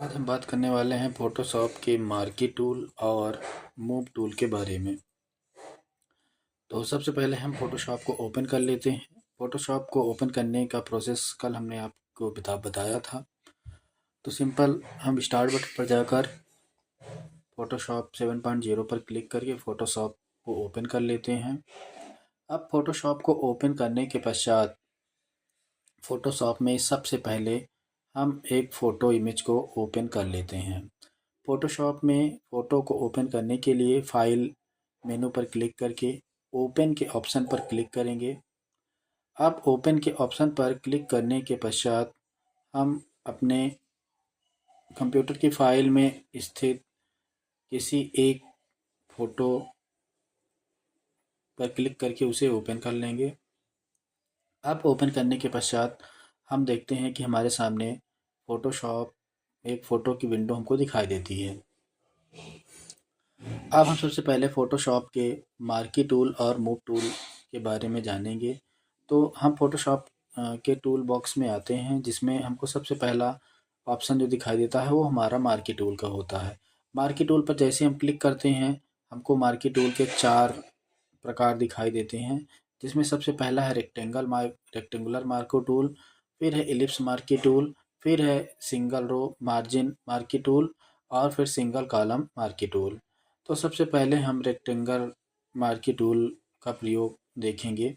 आज हम बात करने वाले हैं फ़ोटोशॉप के मार्की टूल और मूव टूल के बारे में। तो सबसे पहले हम फ़ोटोशॉप को ओपन कर लेते हैं। फ़ोटोशॉप को ओपन करने का प्रोसेस कल हमने आपको बताया था। तो सिंपल हम स्टार्ट बटन पर जाकर फ़ोटोशॉप 7.0 पर क्लिक करके फ़ोटोशॉप को ओपन कर लेते हैं। अब फ़ोटोशॉप को ओपन करने के पश्चात फ़ोटोशॉप में सबसे पहले हम एक फ़ोटो इमेज को ओपन कर लेते हैं। फ़ोटोशॉप में फ़ोटो को ओपन करने के लिए फ़ाइल मेनू पर क्लिक करके ओपन के ऑप्शन पर क्लिक करेंगे। अब ओपन के ऑप्शन पर क्लिक करने के पश्चात हम अपने कंप्यूटर की फ़ाइल में स्थित किसी एक फ़ोटो पर क्लिक करके उसे ओपन कर लेंगे। अब ओपन करने के पश्चात हम देखते हैं कि हमारे सामने फ़ोटोशॉप एक फ़ोटो की विंडो हमको दिखाई देती है। अब हम सबसे पहले फ़ोटोशॉप के मार्की टूल और मूव टूल के बारे में जानेंगे। तो हम फ़ोटोशॉप के टूल बॉक्स में आते हैं, जिसमें हमको सबसे पहला ऑप्शन जो दिखाई देता है वो हमारा मार्की टूल का होता है। मार्की टूल पर जैसे हम क्लिक करते हैं, हमको मार्की टूल के 4 प्रकार दिखाई देते हैं, जिसमें सबसे पहला है रेक्टेंगुलर मार्को टूल, फिर है इलिप्स मार्की टूल, फिर है single row margin marquee tool और फिर सिंगल कॉलम मार्की टूल। तो सबसे पहले हम रेक्टेंगल मार्की टूल का प्रयोग देखेंगे।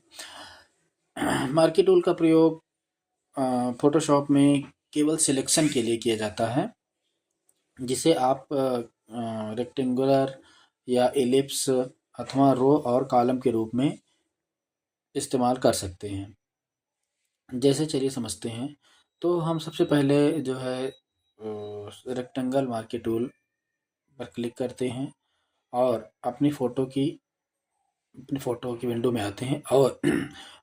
मार्की टूल का प्रयोग फ़ोटोशॉप में केवल सिलेक्शन के लिए किया जाता है, जिसे आप रेक्टेंगुलर या एलिप्स अथवा रो और कॉलम के रूप में इस्तेमाल कर सकते हैं। जैसे चलिए समझते हैं। तो हम सबसे पहले जो है रेक्टेंगल मार्की टूल पर क्लिक करते हैं और अपनी फ़ोटो की विंडो में आते हैं और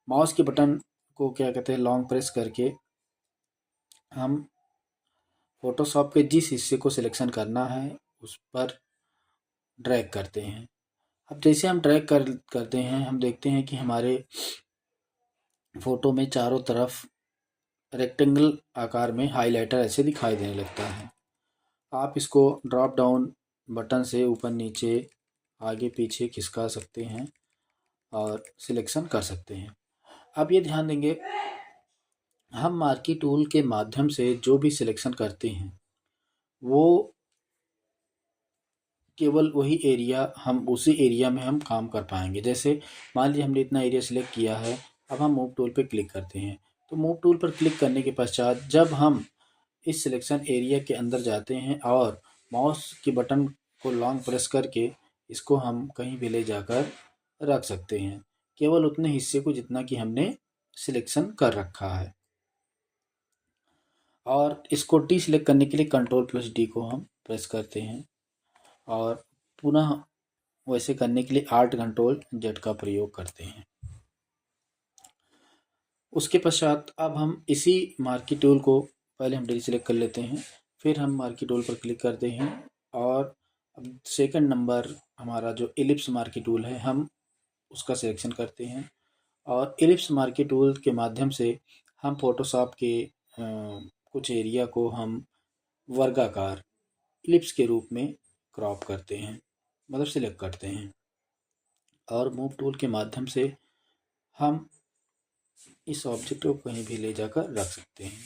माउस के बटन को क्या कहते हैं लॉन्ग प्रेस करके हम फ़ोटोशॉप के जिस हिस्से को सिलेक्शन करना है उस पर ड्रैग करते हैं। अब जैसे हम ड्रैग करते हैं, हम देखते हैं कि हमारे फ़ोटो में चारों तरफ रेक्टेंगल आकार में हाइलाइटर ऐसे दिखाई देने लगता है। आप इसको ड्रॉप डाउन बटन से ऊपर नीचे आगे पीछे खिसका सकते हैं और सिलेक्शन कर सकते हैं। अब ये ध्यान देंगे, हम मार्की टूल के माध्यम से जो भी सिलेक्शन करते हैं वो केवल वही एरिया, हम उसी एरिया में हम काम कर पाएंगे। जैसे मान लीजिए हमने इतना एरिया सिलेक्ट किया है, अब हम मूव टूल पर क्लिक करते हैं। तो मूव टूल पर क्लिक करने के पश्चात जब हम इस सिलेक्शन एरिया के अंदर जाते हैं और माउस की बटन को लॉन्ग प्रेस करके इसको हम कहीं भी ले जाकर रख सकते हैं, केवल उतने हिस्से को जितना कि हमने सिलेक्शन कर रखा है। और इसको डी सिलेक्ट करने के लिए Ctrl+D को हम प्रेस करते हैं और पुनः वैसे करने के लिए Alt+Ctrl+Z का प्रयोग करते हैं। उसके पश्चात अब हम इसी मार्की टूल को पहले हम डिलीट कर लेते हैं, फिर हम मार्की टूल पर क्लिक करते हैं और अब सेकंड नंबर हमारा जो इलिप्स मार्की टूल है हम उसका सिलेक्शन करते हैं और इलिप्स मार्की टूल के माध्यम से हम फ़ोटोशॉप के कुछ एरिया को हम वर्गाकार इलिप्स के रूप में क्रॉप करते हैं, मतलब सिलेक्ट करते हैं और मूव टूल के माध्यम से हम इस ऑब्जेक्ट को कहीं भी ले जाकर रख सकते हैं।